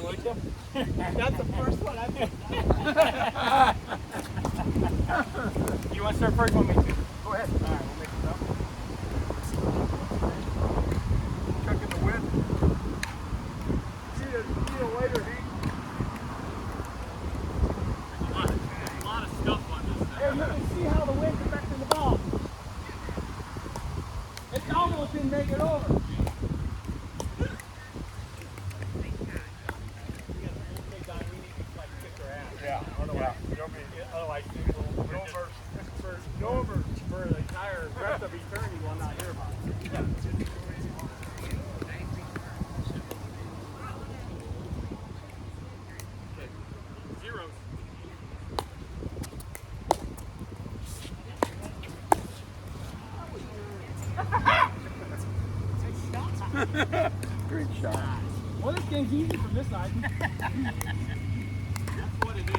would you? That's the first one I've been. You want to start first? Want me to? Go ahead. All right, we'll make it up. Checking the wind. See you later, Hank. A lot of stuff on this thing. Hey, you can see how the wind's affecting the ball. It almost didn't make it over. Yeah. Otherwise, no mercy for the entire rest of eternity will not hear about it. Zeros. Great shot. Well, this game's easy from this side. That's what it is.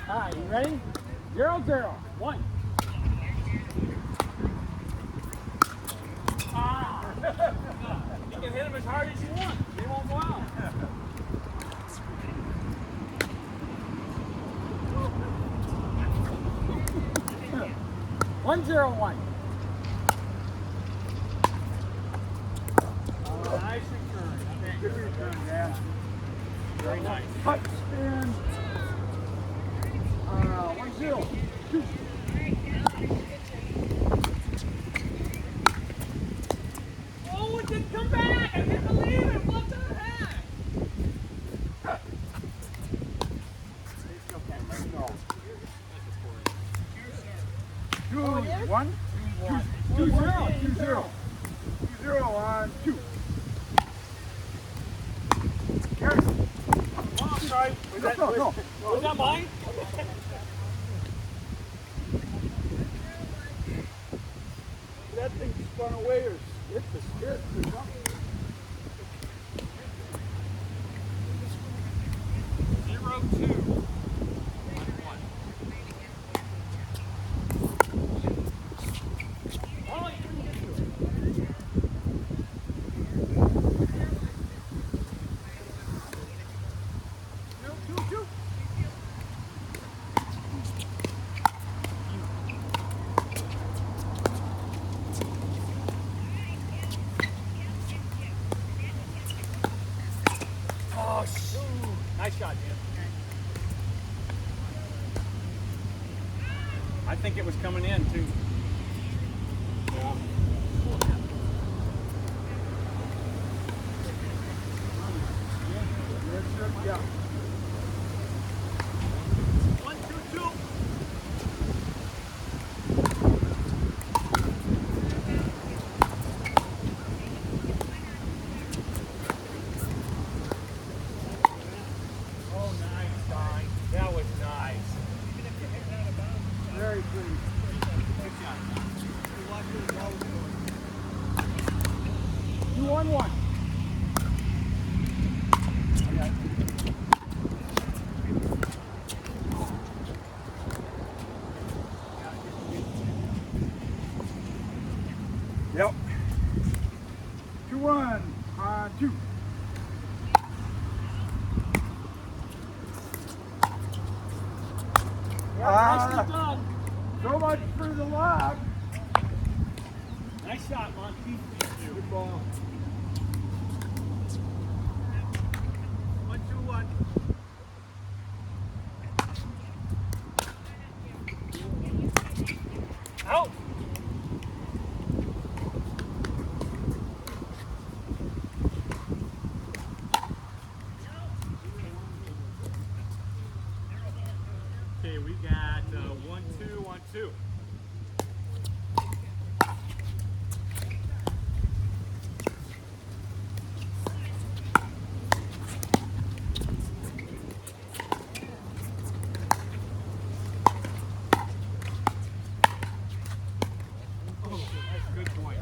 All right, you ready? 0-0. 1. You can hit him as hard as you want. He won't go out. 1-0-1. Nice return. Good return, yeah. Very nice. Hut spin. 1-0. 2. Oh, it didn't come back! I can't believe it! What the heck? No. 2-1. 2-0. 2-0. 2-0 on 2. Carry. Oh, sorry. No. Was that mine? That thing spun away or hit the stick or something. 0-2. Oh, you couldn't get to it. Oh, shoot. Nice shot, Jim. I think it was coming in, too. Yeah. Yeah. 1-2-2. Oh, nice, Don. That was nice. Very pretty. Good shot. 2-1-1. Yep. 2-1 on 2. Nicely done. So much for the lob. Nice shot, Monty. Good ball. 1-2-1. Out. Okay, we got 1-2-1-2. Good point.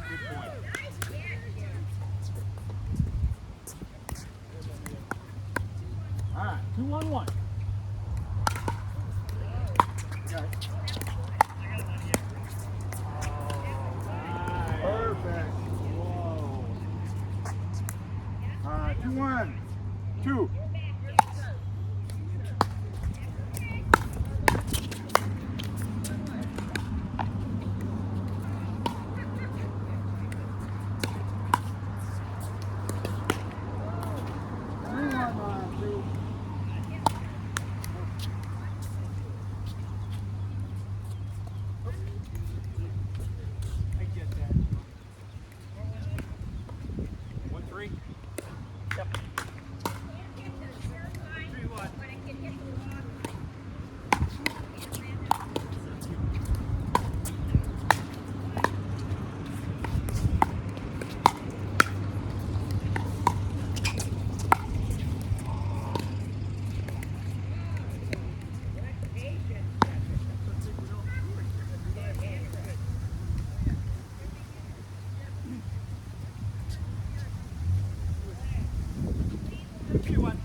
Good point. All right, 2-1-1. Perfect. Whoa. 5-2-1. 2. I get that. 1-3. Yep. 3-1.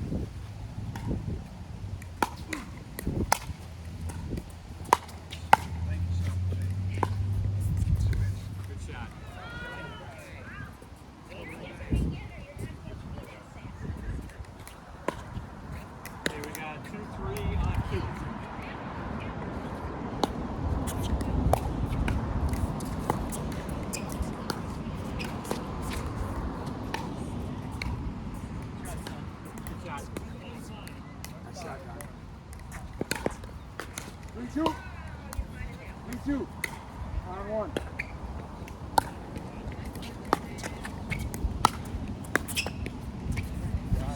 Two. 3-2. On 1.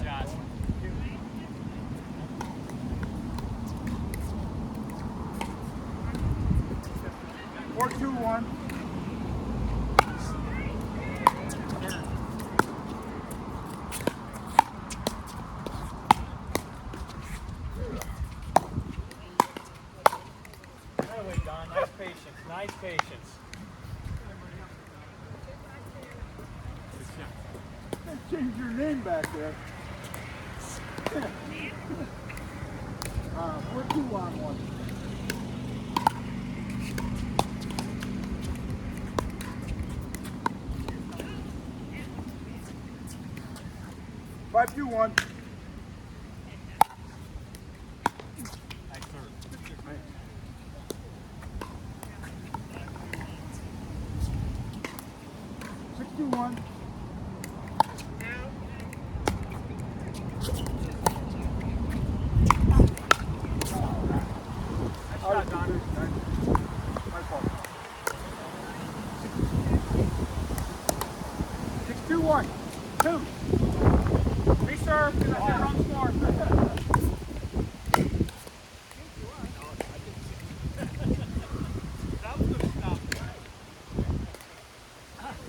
Shot. 4-2-1. Wait, Don. Nice patience. Nice patience. Change your name back there. 4-2 on 1. Five, 2-1. Nice serve. 6-2-1. Shot, Don. My fault. 6-2-1. 2. Reserve. That's the wrong score. That was good stuff.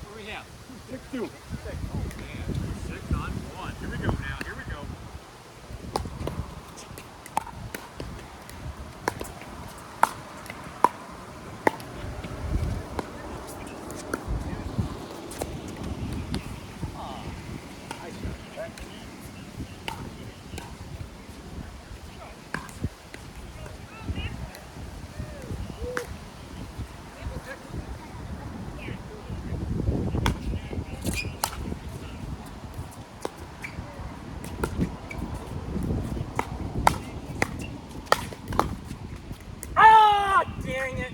Where we have? 6-2. 6 on 1. Here we go now. Here we go. Ah! Dang it.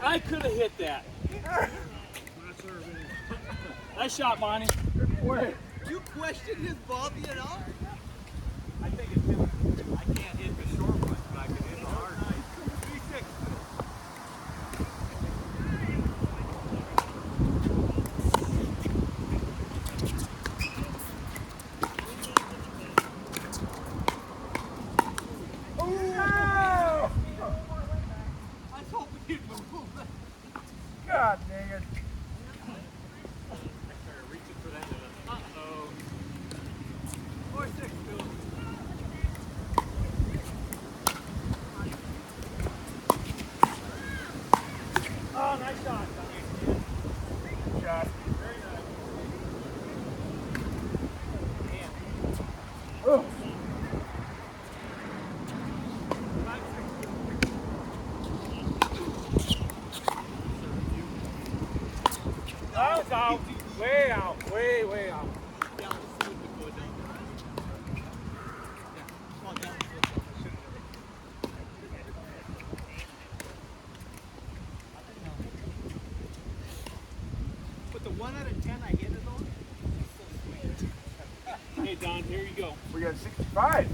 I could have hit that. Nice shot, Bonnie. Good play. You question his ball being off? I think it's him. I can't hit the short ones, but I can hit the hard ones. 3-6. Oh! I was hoping he'd move. God dang it. Reaching for that. Uh-oh. 4-6, Bill. right, Don. Here you go. We got 65.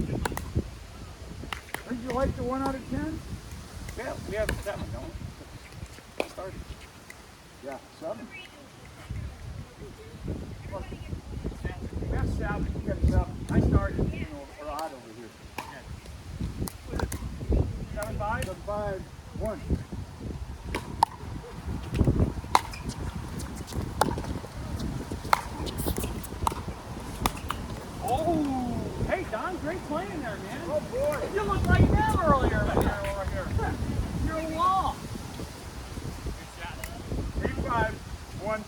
Did you like the 1 out of 10? Yeah, we have 7, don't we? Started. Yeah, 7. We have 7. You got 7. I started or odd over here. 7-5? 7-5, 1. Oh, hey, Don, great playing there, man. Oh boy. You looked like them earlier, man, over here. You're a wall. 3-5, 1.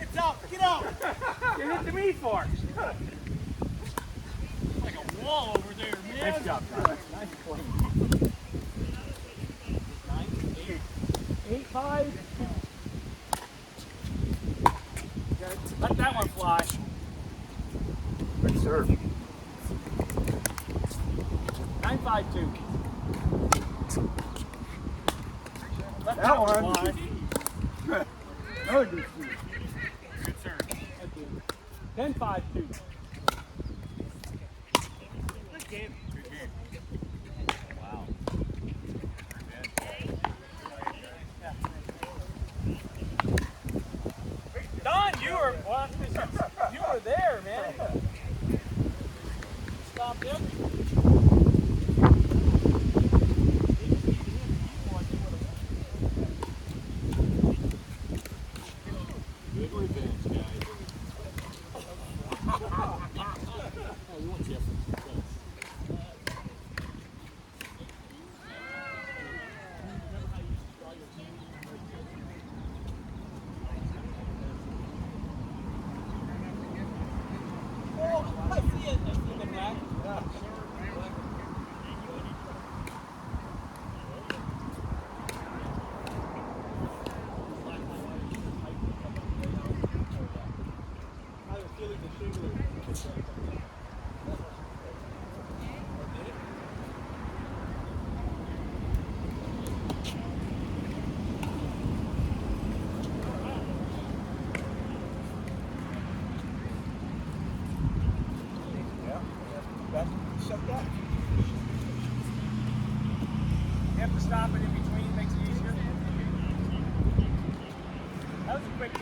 It's out. Get out. You hit the me for it. Like a wall over there, man. Nice job, Don. Nice play. 8-5. Let that one fly. Good serve. 9-5-2. Let That one. fly. Another good serve. Good serve. 10-5-2. Good game. Wow. Don, you were there, man. Stopped everything. Good revenge, guys. Oh, I see it. I see the back. I have a feeling the shingle. Shut that. You have to stop it in between.